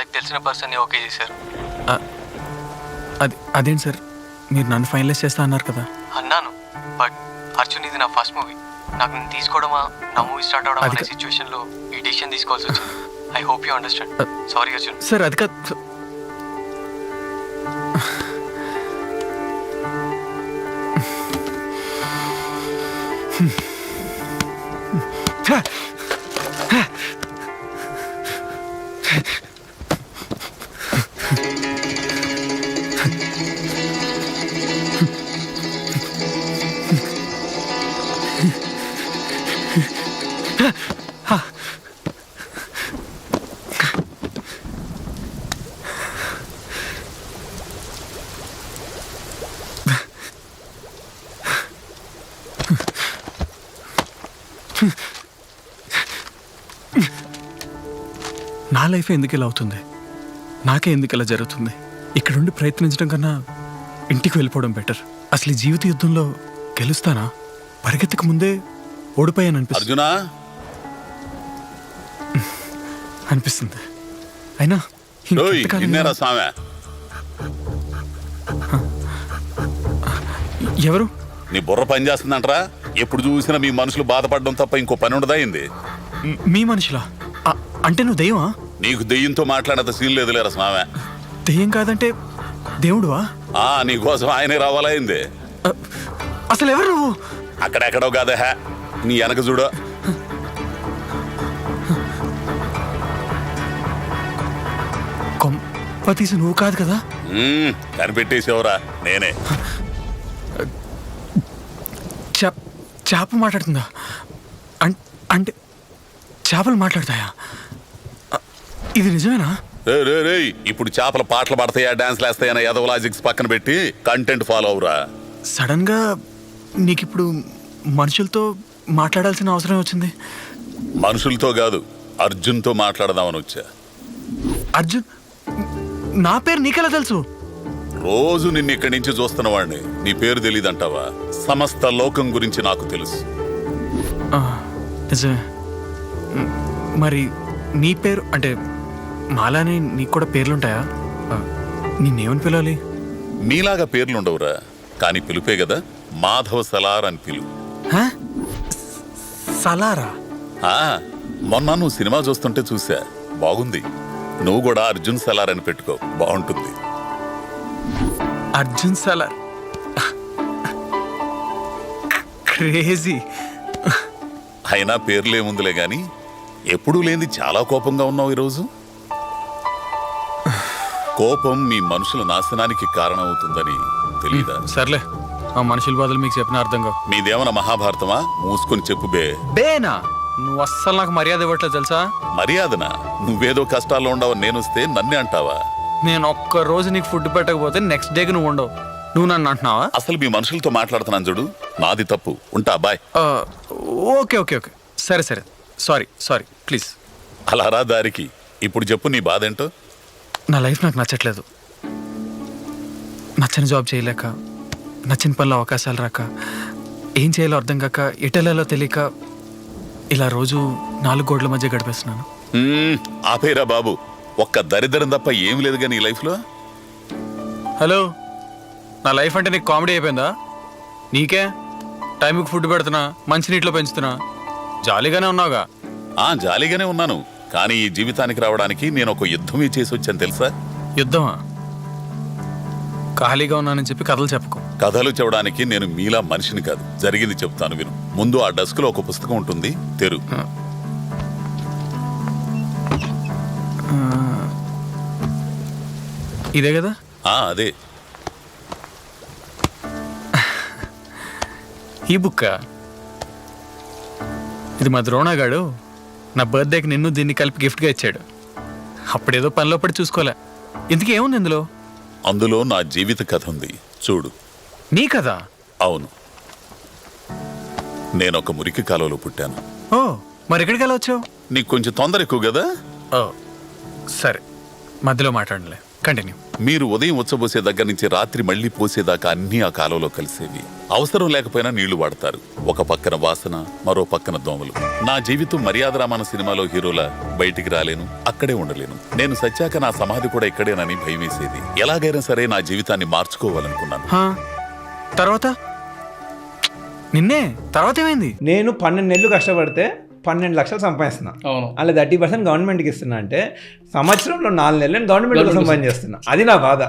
వాళ్ళకి తెలిసిన పర్సన్ని ఓకే చేశారు. అదేంటి సార్, మీరు నన్ను ఫైనలైజ్ చేస్తా అన్నారు కదా? అన్నాను, బట్ అర్జున్ ఇది నా ఫస్ట్ మూవీ. నాకు నేను తీసుకోవడమా, నా మూవీ స్టార్ట్ అవడం అనే సిచ్యువేషన్లో ఈ డిసిషన్ తీసుకోవాల్సి వచ్చింది. I hope you understand. Sorry Arjun. Sir అది కాదు. నా లైఫ్ ఎందుకు ఇలా అవుతుంది? నాకే ఎందుకు ఇలా జరుగుతుంది? ఇక్కడుండి ప్రయత్నించడం కన్నా ఇంటికి వెళ్ళిపోవడం బెటర్. అసలు ఈ జీవిత యుద్ధంలో గెలుస్తానా? పరిగెత్తక ముందే ఓడిపోయాను అనిపిస్తుంది. అయినా ఎవరు? నీ బుర్ర పని చేస్తుందంటరా? ఎప్పుడు చూసినా మీ మనుషులు బాధపడడం తప్ప ఇంకో పని ఉండదా ఏంది? మీ మనుషులా? అంటే నువ్వు దెయ్యమా? నీకు దెయ్యంతో మాట్లాడేంత సీన్ లేదులేరా స్వామి. దెయ్యం కాదంటే దేవుడువా? నీకోసం ఆయనే రావాలా ఏంది? అసలు ఎవరు నువ్వు? అక్కడెక్కడో కాదా, నీ వెనక చూడ. కొంపతీసి నువ్వు కాదు కదా? కనిపెట్టేసేవరా, నేనే. చేప మాట్లాడుతుందా? అంటే చేపలు మాట్లాడతాయా? ఇది నిజమేనా? ఇప్పుడు చేపల పాటలు పడతాయా, డాన్స్లు వేస్తాయా, ఏదో లాజిక్స్ పక్కన పెట్టి కంటెంట్ ఫాలో అవురా. సడన్ గా నీకిప్పుడు మనుషులతో మాట్లాడాల్సిన అవసరం వచ్చింది. మనుషులతో కాదు, అర్జున్తో మాట్లాడదామని వచ్చా. అర్జున్? నా పేరు నీకెలా తెలుసు? రోజు నిన్ను ఇక్కడి నుంచి చూస్తున్న వాడిని. నీ పేరు తెలీదంటావా? సమస్త లోకం గురించి నాకు తెలుసు. మరి నీ పేరు అంటే మాలానే నీకు కూడా పేర్లుంటాయా? నిన్నేమని పిలవాలి? నీలాగా పేర్లుండవురా, కానీ పిలుపే కదా. మాధవ సలార్ అని పిలు. సలారా? మొన్న నువ్వు సినిమా చూస్తుంటే చూసా, బాగుంది. నువ్వు కూడా అర్జున్ సలార్ అని పెట్టుకో, బాగుంటుంది. అర్జున్ సలార్? క్రేజీ. అయినా పేర్లేముందిలే గాని, ఎప్పుడూ లేని చాలా కోపంగా ఉన్నావు ఈరోజు. కోపం మీ మనుషుల నాశనానికి కారణమవుతుందని తెలీదా? సర్లే, ఆ మనుషుల బాధలు మీకు చెప్పిన అర్థం కావు. మీదేమన్నా మహాభారతమా? మూసుకొని చెప్పు బే. బేనా? నువ్వు అస్సలు నాకు మర్యాద ఇవ్వట్లేదు తెలుసా? మర్యాదనా? నువ్వేదో కష్టాల్లో ఉండవని నేనొస్తే నన్నే అంటావా? నేను ఒక్క రోజు నీకు ఫుడ్ పెట్టకపోతే నెక్స్ట్ డేకి నువ్వు ఉండవు. నువ్వు నన్ను అంటున్నావా? అసలు మీ మనుషులతో మాట్లాడుతున్నాను చూడు, నాది తప్పు. ఉంటా, బాయ్. ఓకే ఓకే ఓకే, సరే సరే, సారీ ప్లీజ్. అలా రా దారికి. ఇప్పుడు చెప్పు నీ బాధ ఏంటో. నా లైఫ్ నాకు నచ్చట్లేదు. నచ్చని జాబ్ చేయలేక, నచ్చిన పనుల అవకాశాలు రాక, ఏం చేయాలో అర్థం కాక, ఎటెలాలో తెలియక ఇలా రోజు 4 గోడల మధ్య గడిపేస్తున్నాను. ఆపేరా బాబు, ఒక్క దరిద్రం తప్ప ఏం లేదు కానీ ఈ లైఫ్లో. హలో, నా లైఫ్ అంటే నీకు కామెడీ అయిపోయిందా? నీకే టైంకి ఫుడ్ పెడుతున్నా, మంచినీటిలో పెంచుతున్నా, జాలీగానే ఉన్నావుగా? జాలీగానే ఉన్నాను, కానీ ఈ జీవితానికి రావడానికి నేను ఒక యుద్ధమే చేసి వచ్చాను తెలుసా? యుద్ధమా? ఖాళీగా ఉన్నానని చెప్పి కథలు చెప్పుకో. కథలు చెప్పడానికి నేను మీలా మనిషిని కాదు. జరిగింది చెప్తాను విను. ముందు ఆ డస్క్లో ఒక పుస్తకం ఉంటుంది, తెరు. ఇదే కదా? అదే. ఈ బుక్క? ఇది మా ద్రోణగాడు నా బర్త్డేకి నిన్ను దీన్ని కలిపి గిఫ్ట్గా ఇచ్చాడు. అప్పుడేదో పనిలో పడి చూసుకోలే. ఇందుకు ఏముంది ఇందులో? అందులో నా జీవిత కథ ఉంది, చూడు. నీ కథ? అవును. నేను ఒక మురికి కాలువలో పుట్టాను. ఓ, మరి ఎక్కడికి వెళ్ళి వచ్చావు? నీకు కొంచెం తొందర ఎక్కువ కదా. ఓ సరే, మధ్యలో మాట్లాడలే. కంటిన్యూ. మీరు ఉదయం ఉచ్చబోసే దగ్గర నుంచి రాత్రి మళ్ళీ పోసేదాకా అన్నీ ఆ కాలంలో కలిసేవి. అవసరం లేకపోయినా నీళ్లు వాడతారు. ఒక పక్కన వాసన, మరో పక్కన దోమలు. నా జీవితం మర్యాద రామన్న సినిమాలో హీరోలా బయటికి రాలేను, అక్కడే ఉండలేను. నేను సచ్చాక నా సమాధి కూడా ఇక్కడేనని భయమేసేది. ఎలాగైనా సరే నా జీవితాన్ని మార్చుకోవాలనుకున్నాను. తర్వాత నిన్నే తర్వాత ఏమైంది? నేను 12 నెలలు కష్టపడితే 12 లక్షలు సంపాదిస్తున్నా. అలా 30% గవర్నమెంట్కి ఇస్తున్నా అంటే సంవత్సరంలో 4 నెలలు గవర్నమెంట్ సంపాదించేస్తున్నా. అది నా బాధ.